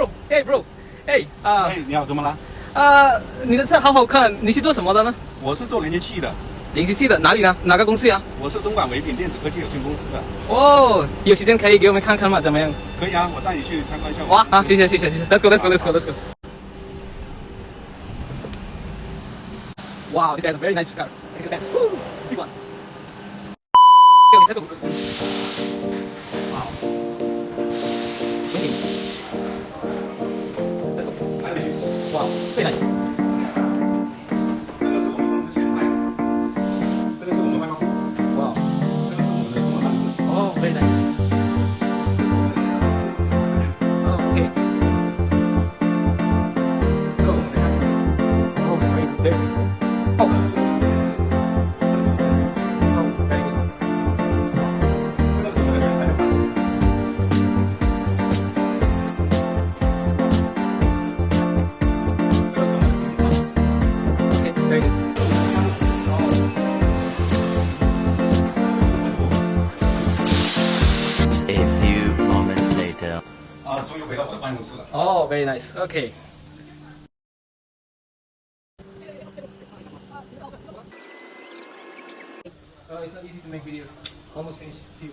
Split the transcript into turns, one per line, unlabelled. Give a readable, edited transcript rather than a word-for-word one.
bro，hey bro，hey
哎，你好，怎么了？
你的车好好看，你是做什么的呢？
我是做连接器的，
连接器的，哪里呢？哪个公司呀？
我是东莞唯品电子科技有限公司的。
哦，有时间可以给我们看看吗？怎么样？
可以啊，我带你去参观一下。
哇啊，谢谢，Let's go。Wow, this guy's a very nice car. Thanks, thanks. Woo, big one. Let's go. Wow. Winpin. Let's go. Wow, very nice.
这个是我们公司前台，这个是我们外贸部，
Wow.
这个是我们的中文办公室。
Oh, very nice. Oh, okay. Oh, sorry. Very good. Oh. Oh, very good.
这个是我们的原材料库。这个是我们的资金仓。
Okay, very good.
A few moments later.
终于回到我的办公室了。
Oh, very nice. Okay. It's not easy to make videos. Almost finished. See you.